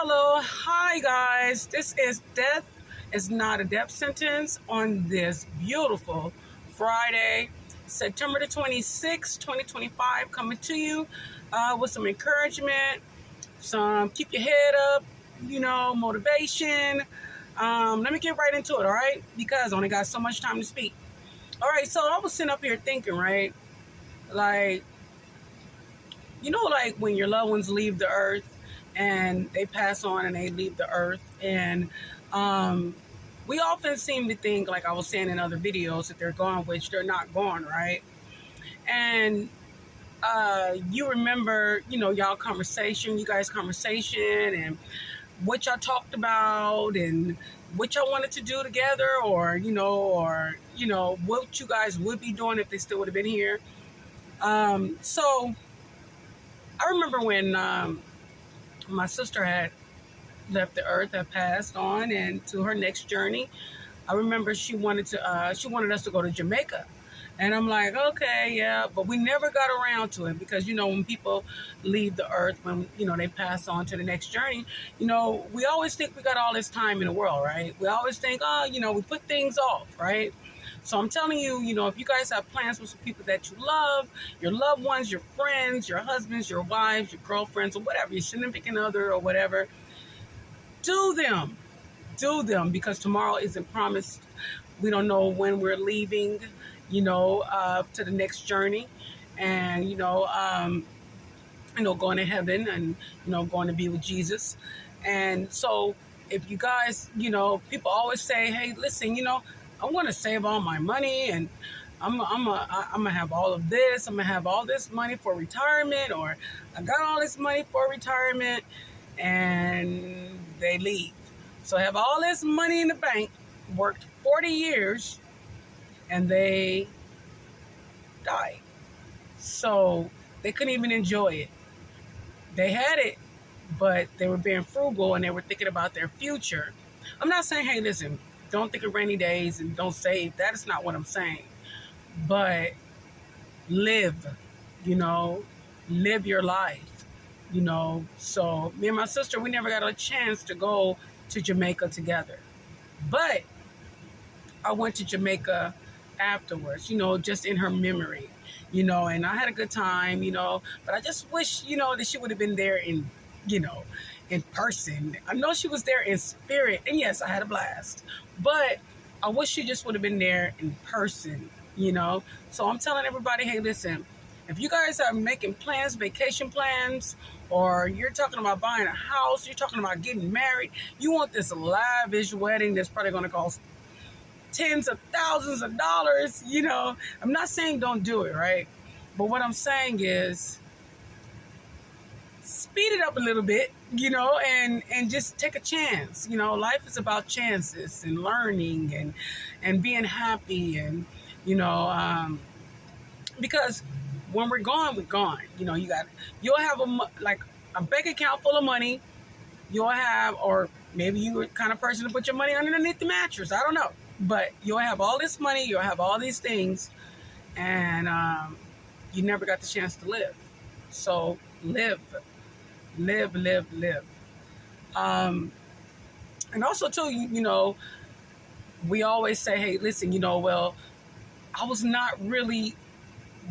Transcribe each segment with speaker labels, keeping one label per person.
Speaker 1: Hello, hi guys. This is Death is Not a Death Sentence on this beautiful Friday, September the 26th, 2025, coming to you with some encouragement, some keep your head up, motivation. Let me get right into it, all right? Because I only got so much time to speak. All right, so I was sitting up here thinking, right? Like, like when your loved ones leave the earth and they pass on and they leave the earth, and um, we often seem to think, like I was saying in other videos, that they're gone, which they're not gone, right? And you remember, you guys' conversation, and what y'all talked about, and what y'all wanted to do together, or what you guys would be doing if they still would have been here. So I remember when my sister had left the earth, had passed on, and to her next journey. I remember she wanted us to go to Jamaica, and I'm like, okay, yeah, but we never got around to it because when people leave the earth, when they pass on to the next journey, we always think we got all this time in the world, right? We always think, we put things off, right? So I'm telling you, if you guys have plans with some people that you love, your loved ones, your friends, your husbands, your wives, your girlfriends, or whatever, your significant other or whatever, do them. Do them, because tomorrow isn't promised. We don't know when we're leaving, to the next journey, and going to heaven, and going to be with Jesus. And so, if you guys, people always say, "Hey, listen, I want to save all my money, and I'm gonna have all of this. I'm gonna have all this money for retirement, or I got all this money for retirement," and they leave. So I have all this money in the bank, worked 40 years, and they die. So they couldn't even enjoy it. They had it, but they were being frugal and they were thinking about their future. I'm not saying, hey, listen, don't think of rainy days and don't save. That is not what I'm saying. But live, you know, live your life, So me and my sister, we never got a chance to go to Jamaica together. But I went to Jamaica afterwards, just in her memory, and I had a good time, but I just wish, that she would have been there you know, in person. I know she was there in spirit, and yes, I had a blast, but I wish she just would have been there in person, So I'm telling everybody, hey, listen, if you guys are making plans, vacation plans, or you're talking about buying a house, you're talking about getting married, you want this lavish wedding that's probably going to cost tens of thousands of dollars, I'm not saying don't do it, right? But what I'm saying is speed it up a little bit, and just take a chance. Life is about chances and learning and being happy, and because when we're gone, we're gone. You'll have a bank account full of money. You'll have, or maybe you're the kind of person to put your money underneath the mattress. I don't know. But you'll have all this money, you'll have all these things, and you never got the chance to live. So live. And also, too, we always say, hey, listen, well, I was not really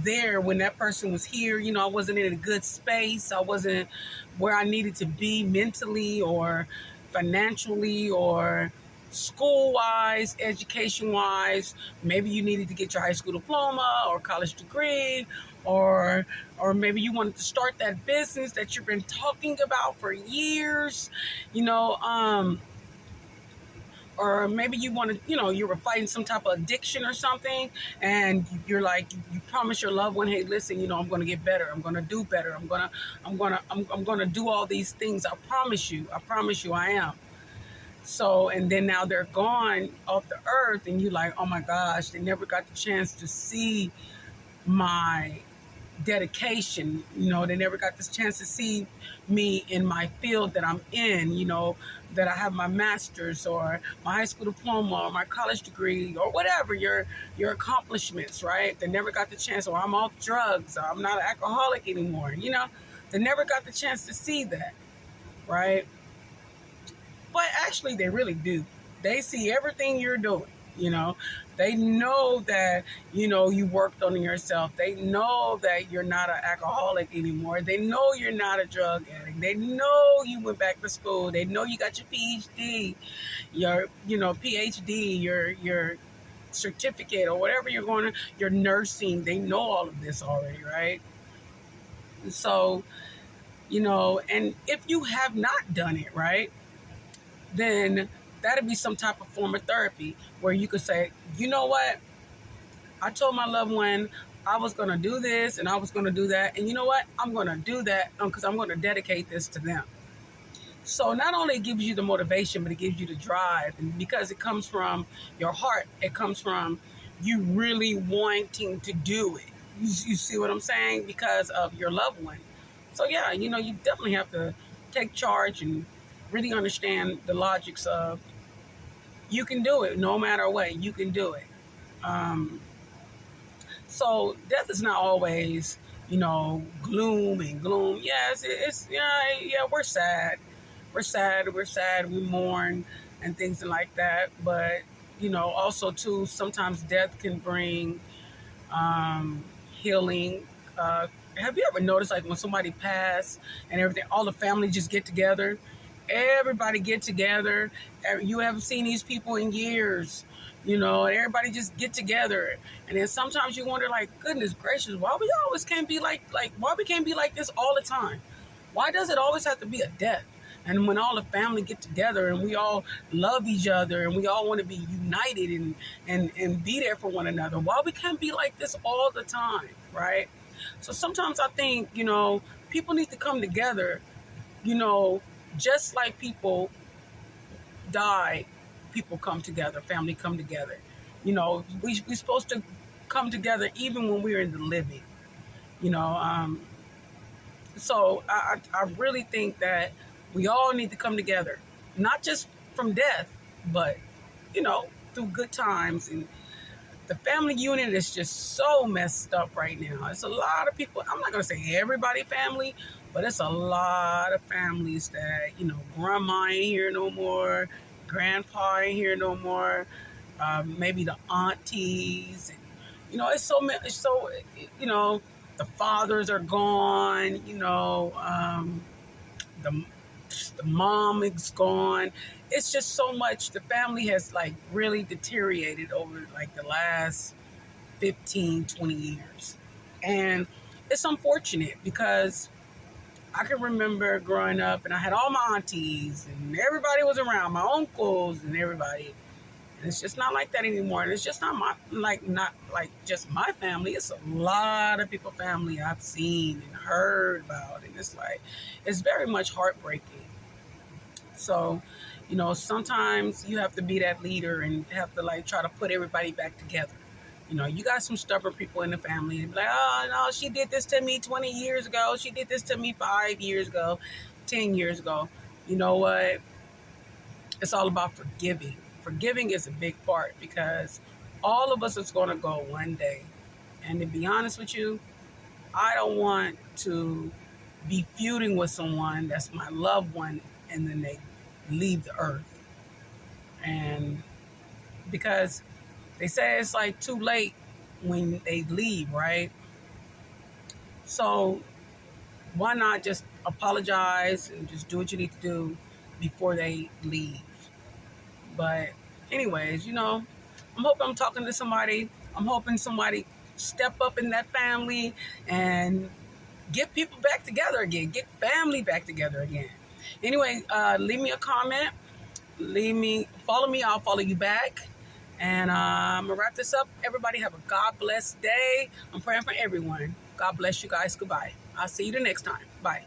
Speaker 1: there when that person was here. I wasn't in a good space. I wasn't where I needed to be mentally or financially or school-wise, education-wise. Maybe you needed to get your high school diploma or college degree, or maybe you wanted to start that business that you've been talking about for years, or maybe you want to, you were fighting some type of addiction or something, and you're like, you promise your loved one, hey, listen, I'm going to get better. I'm going to do better. I'm going to do all these things. I promise you, I am. So, and then now they're gone off the earth, and you're like, oh my gosh, they never got the chance to see my dedication. They never got this chance to see me in my field that I'm in, that I have my master's or my high school diploma or my college degree or whatever, your accomplishments, right? They never got the chance, or I'm off drugs, or I'm not an alcoholic anymore, They never got the chance to see that, right? But actually, they really do. They see everything you're doing. You know, they know that, you worked on yourself. They know that you're not an alcoholic anymore. They know you're not a drug addict. They know you went back to school. They know you got your PhD, your PhD, your certificate, or whatever you're going to, your nursing. They know all of this already, right? So, and if you have not done it, right, then that'd be some type of form of therapy where you could say, you know what? I told my loved one I was going to do this and I was going to do that. And you know what? I'm going to do that because I'm going to dedicate this to them. So not only it gives you the motivation, but it gives you the drive. And because it comes from your heart, it comes from you really wanting to do it. You see what I'm saying? Because of your loved one. So yeah, you definitely have to take charge and really understand the logics of you can do it no matter what. You can do it. So death is not always, gloom and gloom. Yes, it's yeah, we're sad. We're sad, we mourn and things like that. But, also too, sometimes death can bring healing. Have you ever noticed, like, when somebody passed and everything, all the family just get together? Everybody get together. You haven't seen these people in years, and everybody just get together. And then sometimes you wonder, like, goodness gracious, why we always can't be why we can't be like this all the time? Why does it always have to be a death? And when all the family get together and we all love each other and we all want to be united and be there for one another, why we can't be like this all the time, right? So sometimes I think, people need to come together, just like people die, people come together, family come together. We're supposed to come together even when we're in the living, So I really think that we all need to come together, not just from death, but, through good times. And the family unit is just so messed up right now. It's a lot of people. I'm not going to say everybody family, but it's a lot of families that, grandma ain't here no more, grandpa ain't here no more, maybe the aunties. And, it's so, the fathers are gone, the mom is gone. It's just so much. The family has really deteriorated over the last 15, 20 years. And it's unfortunate because I can remember growing up and I had all my aunties and everybody was around, my uncles and everybody. And it's just not like that anymore. And it's just not not just my family. It's a lot of people family I've seen and heard about. And it's very much heartbreaking. So, sometimes you have to be that leader and have to try to put everybody back together. You got some stubborn people in the family and be like, oh no, she did this to me 20 years ago. She did this to me 5 years ago, 10 years ago. You know what? It's all about forgiving. Forgiving is a big part because all of us is going to go one day. And to be honest with you, I don't want to be feuding with someone that's my loved one and then they leave the earth. And because they say it's too late when they leave, right? So why not just apologize and just do what you need to do before they leave? But anyways, I'm hoping I'm talking to somebody. I'm hoping somebody step up in that family and get people back together again. Get family back together again. Anyway, leave me a comment. Follow me. I'll follow you back. And I'm going to wrap this up. Everybody have a God bless day. I'm praying for everyone. God bless you guys. Goodbye. I'll see you the next time. Bye.